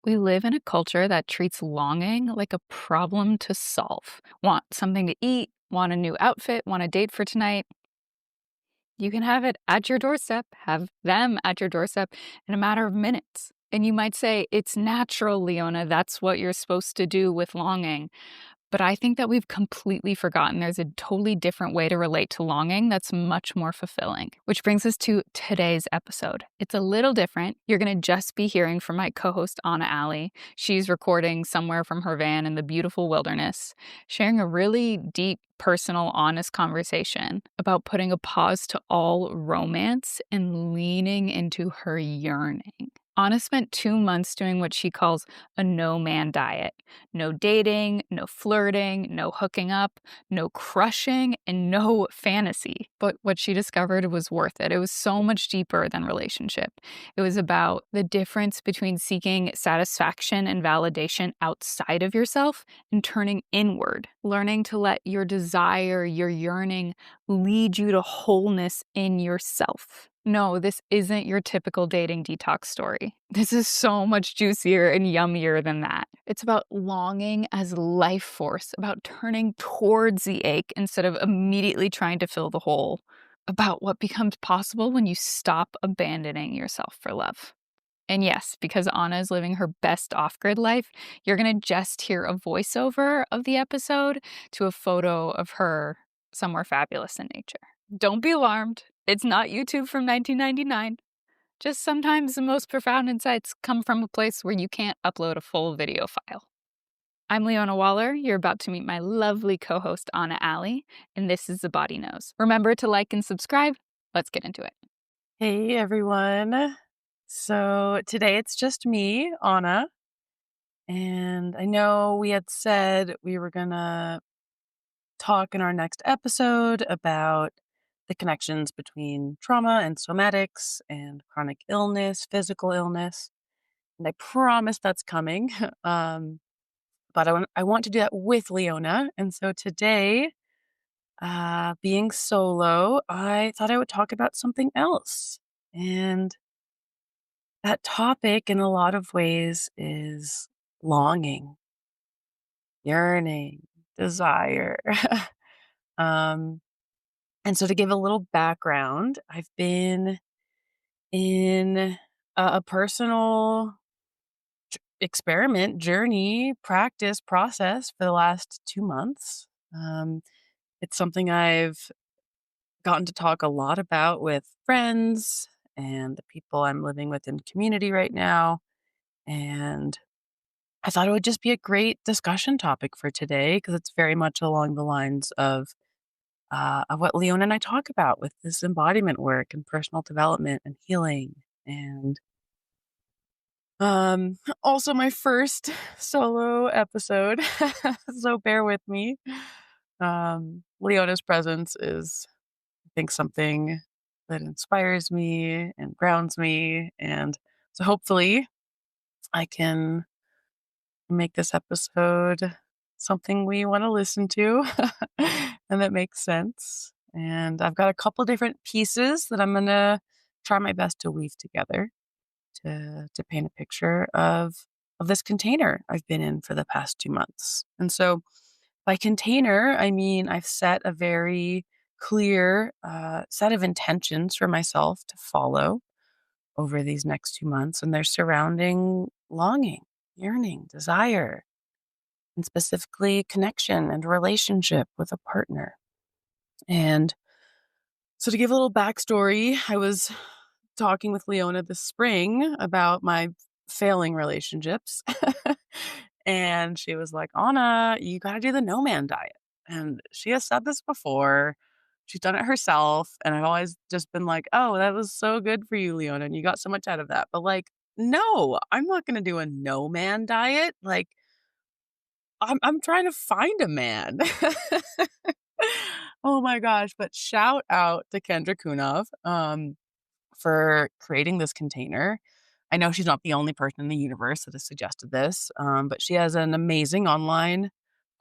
We live in a culture that treats longing like a problem to solve. Want something to eat, want a new outfit, want a date for tonight. You can have it at your doorstep, have them at your doorstep in a matter of minutes. And you might say, it's natural, Leona. That's what you're supposed to do with longing. But I think that we've completely forgotten there's a totally different way to relate to longing that's much more fulfilling. Which brings us to today's episode. It's a little different. You're going to just be hearing from my co host, Anna Alley. She's recording somewhere from her van in the beautiful wilderness, sharing a really deep, personal, honest conversation about putting a pause to all romance and leaning into her yearning. Anna spent 2 months doing what she calls a no man diet. No dating, no flirting, no hooking up, no crushing, and no fantasy. But what she discovered was worth it. It was so much deeper than relationship. It was about the difference between seeking satisfaction and validation outside of yourself and turning inward, learning to let your desire, your yearning lead you to wholeness in yourself. No, this isn't your typical dating detox story. This is so much juicier and yummier than that. It's about longing as life force, about turning towards the ache instead of immediately trying to fill the hole, about what becomes possible when you stop abandoning yourself for love. And yes, because Anna is living her best off-grid life, you're going to just hear a voiceover of the episode to a photo of her somewhere fabulous in nature. Don't be alarmed. It's not YouTube from 1999. Just sometimes the most profound insights come from a place where you can't upload a full video file. I'm Leona Waller. You're about to meet my lovely co-host, Anna Alley, and this is The Body Knows. Remember to like and subscribe. Let's get into it. Hey everyone. So today it's just me, Anna, and I know we had said we were going to talk in our next episode about the connections between trauma and somatics and chronic illness, physical illness, and I promise that's coming. But I want to do that with Leona, and so today, being solo, I thought I would talk about something else. And that topic, in a lot of ways, is longing, yearning, desire. um, and so, to give a little background, I've been in a personal experiment, journey, practice, process for the last 2 months. Um, it's something I've gotten to talk a lot about with friends and the people I'm living with in community right now. And I thought it would just be a great discussion topic for today because it's very much along the lines of what Leon and I talk about with this embodiment work and personal development and healing. And also my first solo episode, so bear with me. Leona's presence is, I think, something that inspires me and grounds me, and so hopefully I can make this episode something we want to listen to and that makes sense. And I've got a couple different pieces that I'm going to try my best to weave together to paint a picture of this container I've been in for the past 2 months. And so by container, I mean I've set a very clear set of intentions for myself to follow over these next 2 months, and they're surrounding longing, yearning, desire, and specifically connection and relationship with a partner. And so, to give a little backstory, I was talking with Leona this spring about my failing relationships. And she was like, Anna, you got to do the no man diet. And she has said this before. She's done it herself. And I've always just been like, oh, that was so good for you, Leona. And you got so much out of that. But like, no, I'm not going to do a no man diet. Like, I'm trying to find a man. Oh my gosh, but shout out to Kendra Kunov, for creating this container. I know she's not the only person in the universe that has suggested this, but she has an amazing online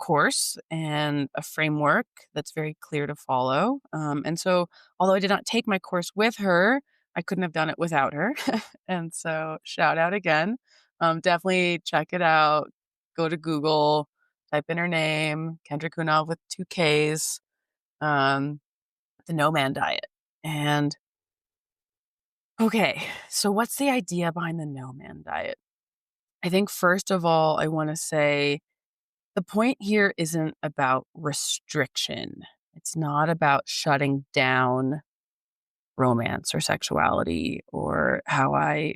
course and a framework that's very clear to follow. And so, although I did not take my course with her, I couldn't have done it without her. And so, shout out again. Definitely check it out. Go to Google, type in her name, Kendra Kunal with 2 Ks, um, the No Man Diet. And okay, so what's the idea behind the No Man Diet? I think first of all, I wanna say the point here isn't about restriction. It's not about shutting down romance or sexuality or how I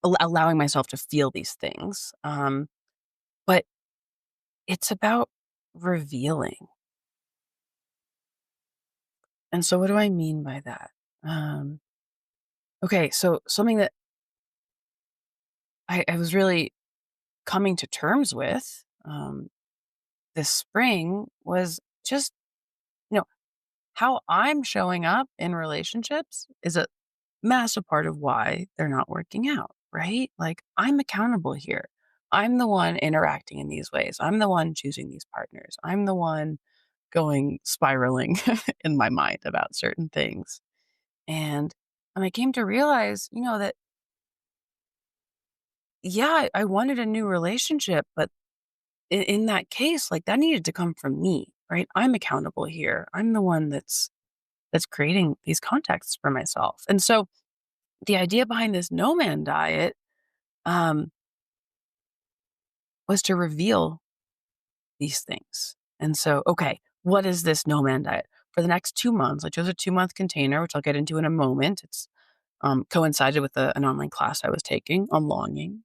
allowing myself to feel these things. But it's about revealing. And so what do I mean by that? Um, okay, so something that I was really coming to terms with this spring was just, you know, how I'm showing up in relationships is a massive part of why they're not working out, right? Like, I'm accountable here. I'm the one interacting in these ways. I'm the one choosing these partners. I'm the one going spiraling in my mind about certain things. And I came to realize, that yeah, I wanted a new relationship, but in that case, like that needed to come from me, right? I'm accountable here. I'm the one that's creating these contexts for myself. And so the idea behind this no man diet um, was to reveal these things. And so, okay, what is this no man diet? For the next 2 months, I chose a 2-month container, which I'll get into in a moment. It's coincided with an online class I was taking on longing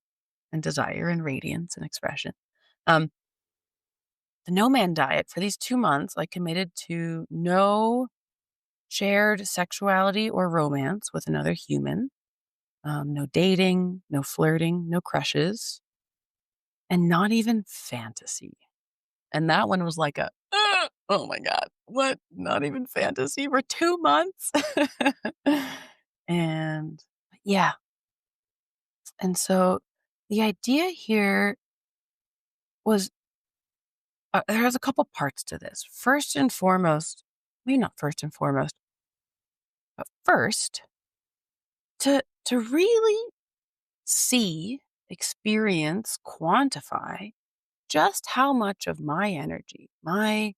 and desire and radiance and expression. Um, the no man diet for these 2 months, I committed to no shared sexuality or romance with another human, no dating, no flirting, no crushes, and not even fantasy. And that one was like a, oh my God, what? Not even fantasy for 2 months? And yeah. And so the idea here was there's a couple parts to this. First and foremost, maybe not first and foremost, but first to really see, experience, quantify just how much of my energy, my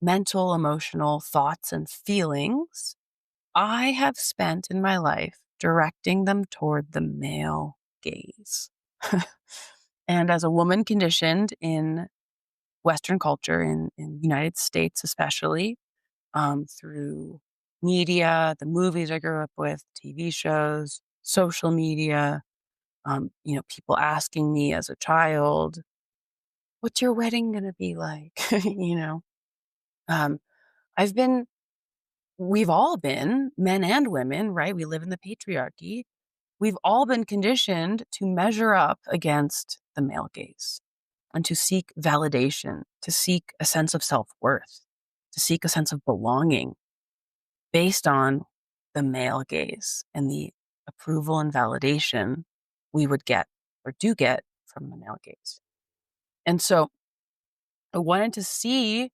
mental, emotional thoughts and feelings I have spent in my life directing them toward the male gaze. And as a woman conditioned in Western culture, in United States especially, through media, the movies I grew up with, TV shows, social media, people asking me as a child, "What's your wedding gonna be like?" you know, um, I've been, we've all been, men and women, right? We live in the patriarchy. We've all been conditioned to measure up against the male gaze and to seek validation, to seek a sense of self worth, to seek a sense of belonging based on the male gaze and the approval and validation we would get or do get from the male gaze. And so I wanted to see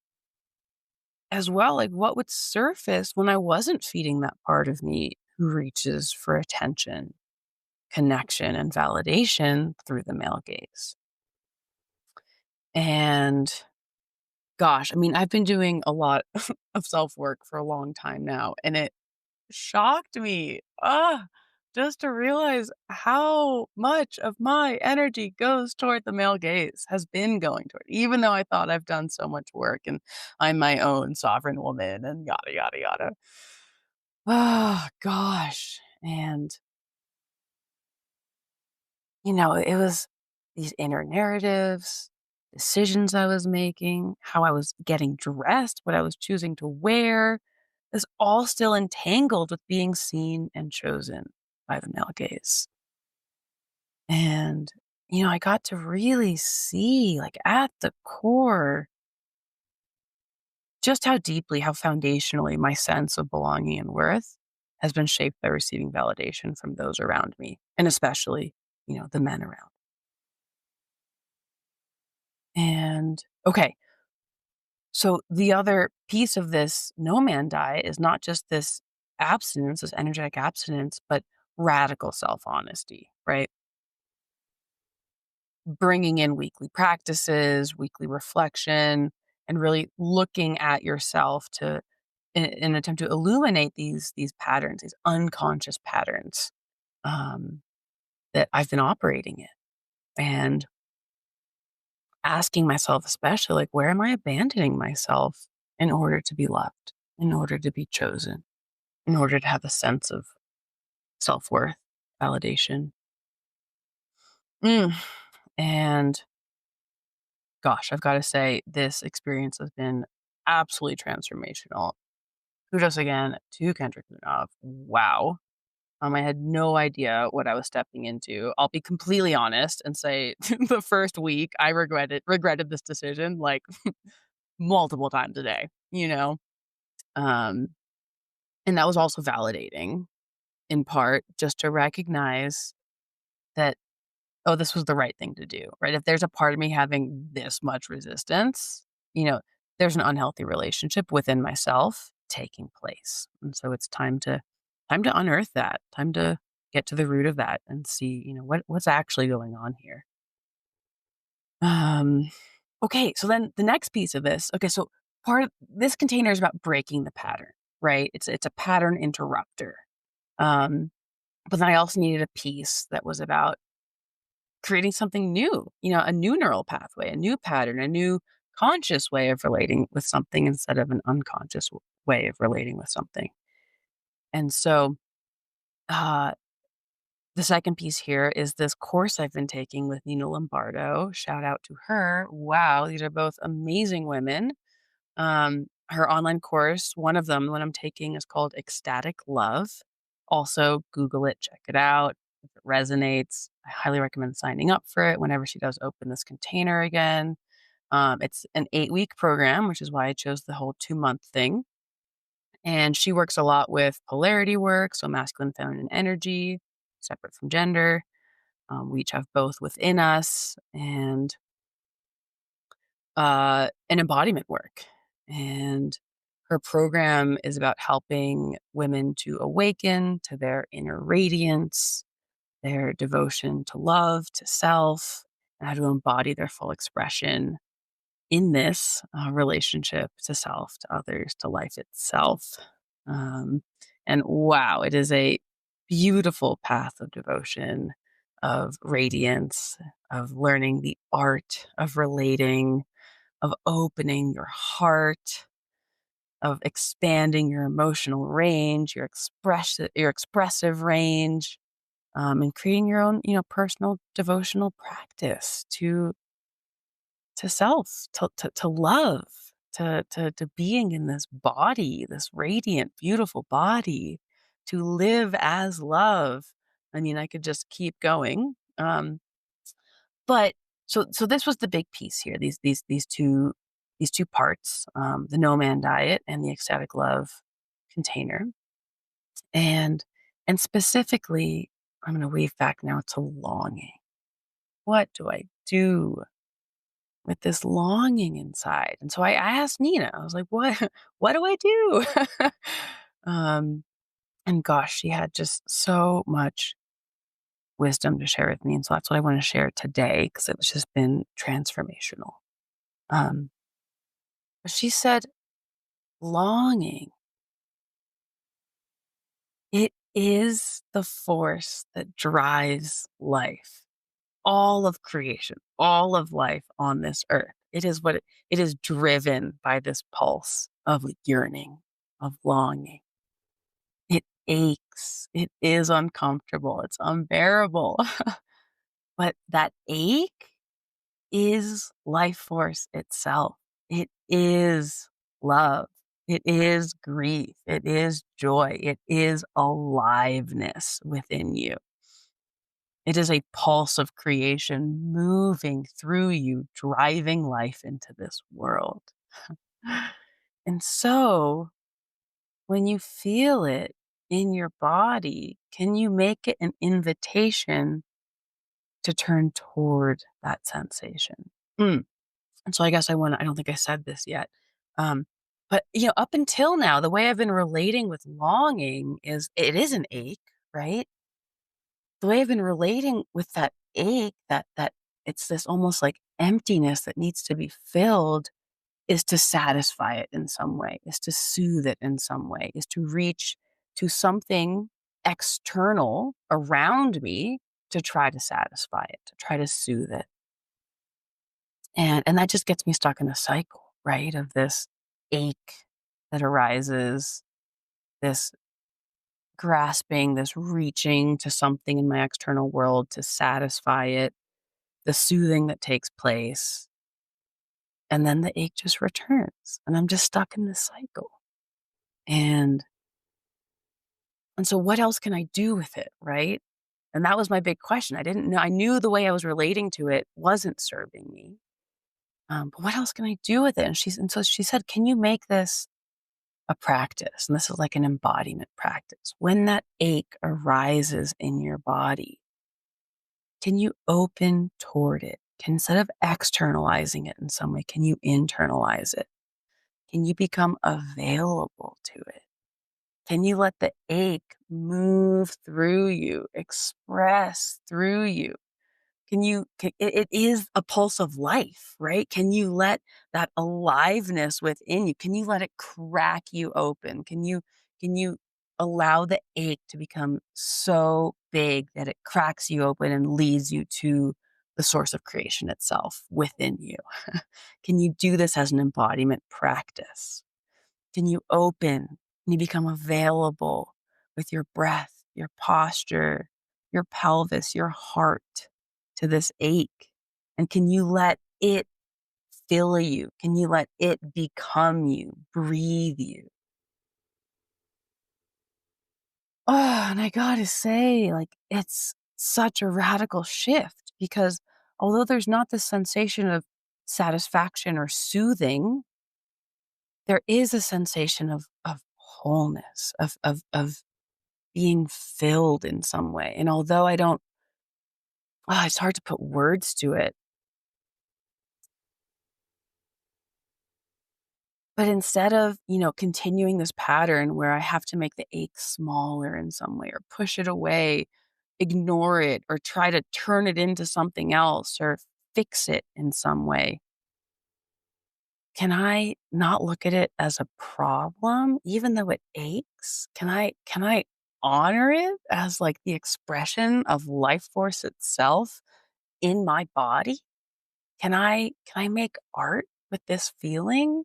as well, like what would surface when I wasn't feeding that part of me who reaches for attention, connection, and validation through the male gaze. And gosh, I mean, I've been doing a lot of self work for a long time now, and it shocked me. Just to realize how much of my energy goes toward the male gaze, has been going toward, even though I thought I've done so much work and I'm my own sovereign woman and yada, yada, yada. Gosh. And, it was these inner narratives, decisions I was making, how I was getting dressed, what I was choosing to wear, is all still entangled with being seen and chosen by the male gaze. And, I got to really see, like, at the core, just how deeply, how foundationally my sense of belonging and worth has been shaped by receiving validation from those around me, and especially, the men around. And okay, so the other piece of this no man diet is not just this abstinence, this energetic abstinence, but radical self honesty, right? Bringing in weekly practices, weekly reflection, and really looking at yourself to in an attempt to illuminate these patterns, these unconscious patterns um, that I've been operating in, and asking myself, especially like, where am I abandoning myself in order to be loved, in order to be chosen, in order to have a sense of self worth, validation. Mm. And gosh, I've got to say, this experience has been absolutely transformational. Kudos again to Kendrick Lamar. Wow. I had no idea what I was stepping into. I'll be completely honest and say the first week I regretted this decision like multiple times a day, you know? Um, and that was also validating in part just to recognize that, oh, this was the right thing to do, right? If there's a part of me having this much resistance, you know, there's an unhealthy relationship within myself taking place. And so it's time to unearth that, time to get to the root of that and see, what's actually going on here. Um okay, so then the next piece of this, okay, so part of this container is about breaking the pattern, right? It's a pattern interrupter. Um but then I also needed a piece that was about creating something new, a new neural pathway, a new pattern, a new conscious way of relating with something instead of an unconscious way of relating with something. And so, uh, the second piece here is this course I've been taking with Nina Lombardo. Shout out to her. Wow, these are both amazing women. Her online course, one of them, the one I'm taking, is called Ecstatic Love. Also, Google it, check it out. If it resonates, I highly recommend signing up for it whenever she does open this container again. It's an 8-week program, which is why I chose the whole 2-month thing. And she works a lot with polarity work, so masculine, feminine energy, separate from gender. We each have both within us, and and embodiment work. And her program is about helping women to awaken to their inner radiance, their devotion to love, to self, and how to embody their full expression in this relationship to self, to others, to life itself. Um, and wow, it is a beautiful path of devotion, of radiance, of learning the art of relating, of opening your heart, of expanding your emotional range, your expressive range, and creating your own, personal devotional practice to self, to love, to being in this body, this radiant, beautiful body, to live as love. I mean, I could just keep going. But so this was the big piece here. These two parts, the no man diet and the ecstatic love container. And and specifically, I'm gonna weave back now to longing. What do I do with this longing inside? And so I asked Nina, I was like, what do I do? um, and gosh, she had just so much wisdom to share with me. And so that's what I want to share today because it's just been transformational. Um, she said, longing, it is the force that drives life, all of creation, all of life on this earth. It is driven by this pulse of yearning, of longing. It aches. It is uncomfortable. It's unbearable. But that ache is life force itself. It is love. It is grief. It is joy. It is aliveness within you. It is a pulse of creation moving through you, driving life into this world. And so, when you feel it in your body, can you make it an invitation to turn toward that sensation? Mm. And so I guess I don't think I said this yet. Um, but up until now, the way I've been relating with longing is it is an ache, right? the way I've been relating with that ache, that it's this almost like emptiness that needs to be filled, is to satisfy it in some way, is to soothe it in some way, is to reach to something external around me to try to satisfy it, to try to soothe it. And that just gets me stuck in a cycle, right? Of this ache that arises, this grasping, this reaching to something in my external world to satisfy it, the soothing that takes place, and then the ache just returns, and I'm just stuck in this cycle. And and so what else can I do with it, right? And that was my big question. I didn't know. I knew the way I was relating to it wasn't serving me. But what else can I do with it? And so she said, "Can you make this a practice?" And this is like an embodiment practice. When that ache arises in your body, can you open toward it? Instead of externalizing it in some way, can you internalize it? Can you become available to it? Can you let the ache move through you, express through you? It is a pulse of life, right? Can you let that aliveness within you, can you let it crack you open? Can you allow the ache to become so big that it cracks you open and leads you to the source of creation itself within you? Can you do this as an embodiment practice? Can you open and you become available with your breath, your posture, your pelvis, your heart to this ache? And can you let it fill you? Can you let it become you, breathe you? Oh, and I gotta say, like, it's such a radical shift because although there's not this sensation of satisfaction or soothing, there is a sensation of wholeness, of being filled in some way. And although I don't, it's hard to put words to it. But instead of, continuing this pattern where I have to make the ache smaller in some way or push it away, ignore it, or try to turn it into something else or fix it in some way, can I not look at it as a problem even though it aches? Can I honor it as like the expression of life force itself in my body? Can I make art with this feeling?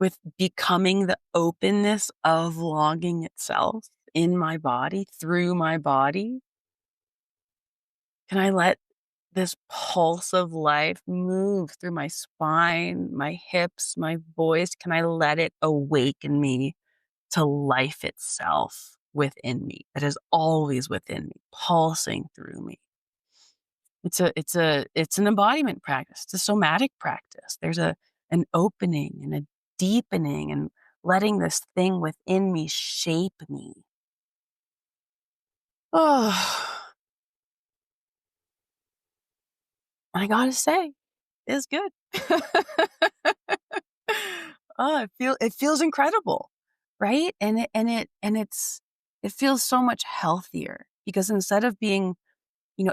With becoming the openness of longing itself in my body, through my body? Can I let this pulse of life move through my spine, my hips, my voice? Can I let it awaken me to life itself within me that is always within me, pulsing through me? It's an embodiment practice. It's a somatic practice. There's an opening and a deepening and letting this thing within me shape me. Oh, I gotta say, it's good. It feels incredible, right? It feels so much healthier because instead of being,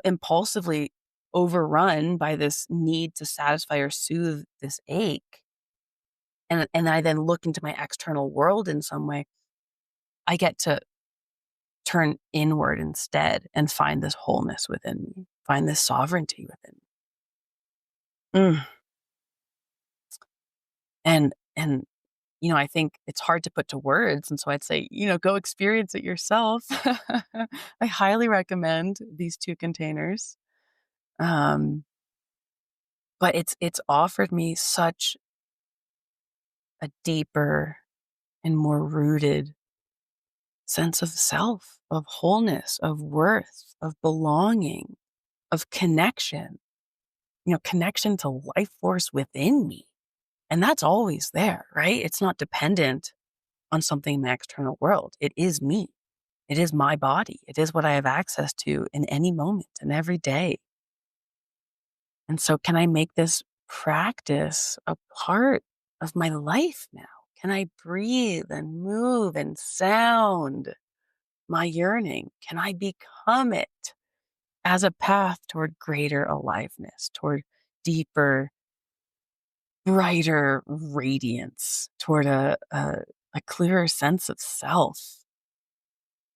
impulsively overrun by this need to satisfy or soothe this ache, and I then look into my external world in some way, I get to turn inward instead and find this wholeness within me, find this sovereignty within me. Mm. And I think it's hard to put to words, and so I'd say, go experience it yourself. I highly recommend these 2 containers. Um, but it's offered me such a deeper and more rooted sense of self, of wholeness, of worth, of belonging, of connection, connection to life force within me. And that's always there, right? It's not dependent on something in the external world. It is me. It is my body. It is what I have access to in any moment and every day. And so, can I make this practice a part of my life now? Can I breathe and move and sound my yearning? Can I become it as a path toward greater aliveness, toward deeper, brighter radiance, toward a clearer sense of self,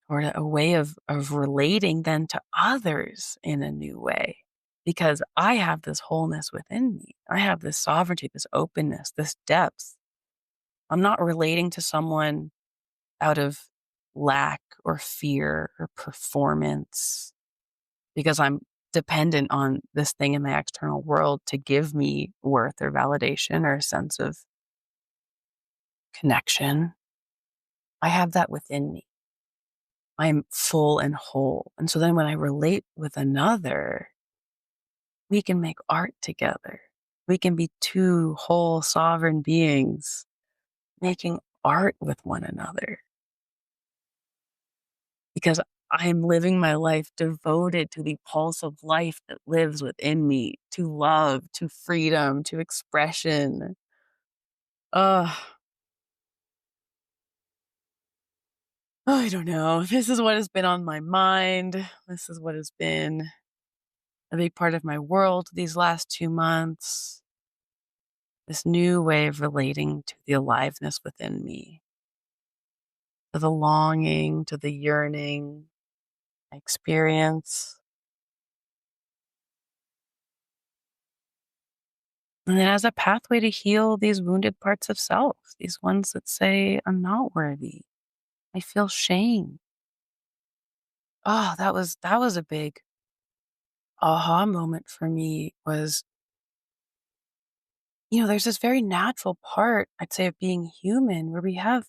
toward a way of relating then to others in a new way? Because I have this wholeness within me. I have this sovereignty, this openness, this depth. I'm not relating to someone out of lack or fear or performance because I'm dependent on this thing in my external world to give me worth or validation or a sense of connection. I have that within me. I'm full and whole. And so then when I relate with another, we can make art together. We can be two whole sovereign beings making art with one another because I'm living my life devoted to the pulse of life that lives within me, to love, to freedom, to expression. Ugh, I don't know. This is what has been on my mind. This is what has been a big part of my world these last 2 months. This new way of relating to the aliveness within me, to the longing, to the yearning I experience. And then as a pathway to heal these wounded parts of self, these ones that say, I'm not worthy. I feel shame. Oh, that was a big aha moment for me was, there's this very natural part, I'd say, of being human where we have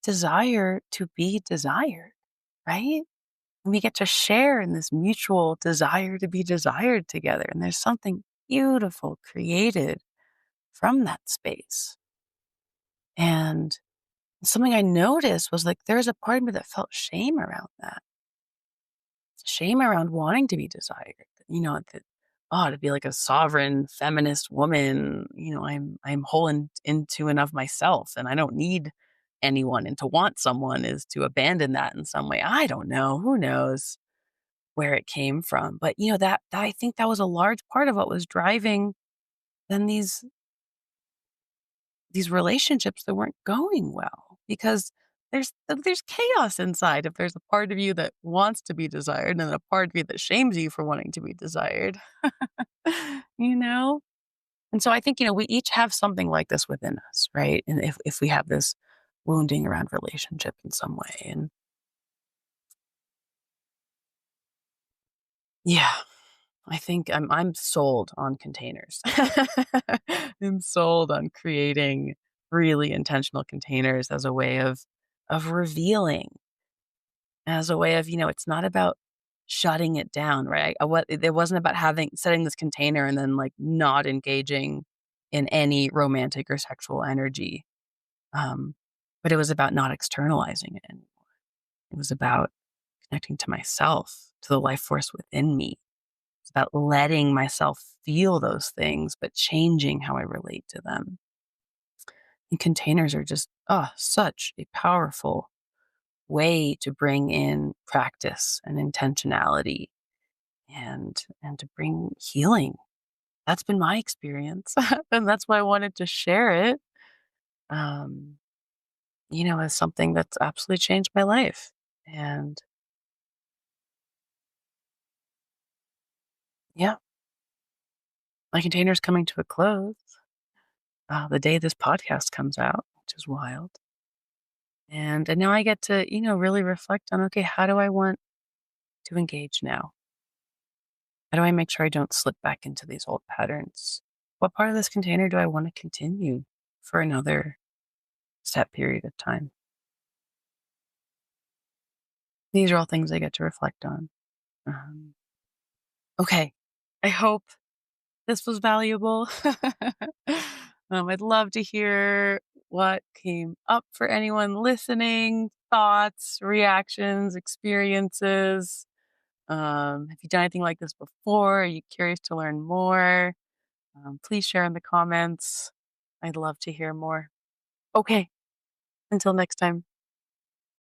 desire to be desired, right? And we get to share in this mutual desire to be desired together. And there's something beautiful created from that space. And something I noticed was like there's a part of me that felt shame around that. Shame around wanting to be desired. That to be like a sovereign feminist woman, I'm whole into and of myself and I don't need anyone. And to want someone is to abandon that in some way. I don't know. Who knows where it came from? But that I think that was a large part of what was driving then these relationships that weren't going well because there's chaos inside if there's a part of you that wants to be desired and a part of you that shames you for wanting to be desired. you know and so I think we each have something like this within us, right? And if we have this wounding around relationship in some way. And yeah, I think I'm sold on containers. I'm sold on creating really intentional containers as a way of revealing, as a way of, it's not about shutting it down, right? What it wasn't about having setting this container and then like not engaging in any romantic or sexual energy. Um, but it was about not externalizing it anymore. It was about connecting to myself, to the life force within me. It's about letting myself feel those things, but changing how I relate to them. And containers are just, such a powerful way to bring in practice and intentionality and to bring healing. That's been my experience. And that's why I wanted to share it. Um, as something that's absolutely changed my life. And yeah, my container's coming to a close the day this podcast comes out, which is wild. And now I get to, really reflect on, okay, how do I want to engage now? How do I make sure I don't slip back into these old patterns? What part of this container do I want to continue for another set period of time? These are all things I get to reflect on. Um, okay. I hope this was valuable. I'd love to hear what came up for anyone listening, thoughts, reactions, experiences. Have you done anything like this before? Are you curious to learn more? Please share in the comments. I'd love to hear more. Okay, until next time.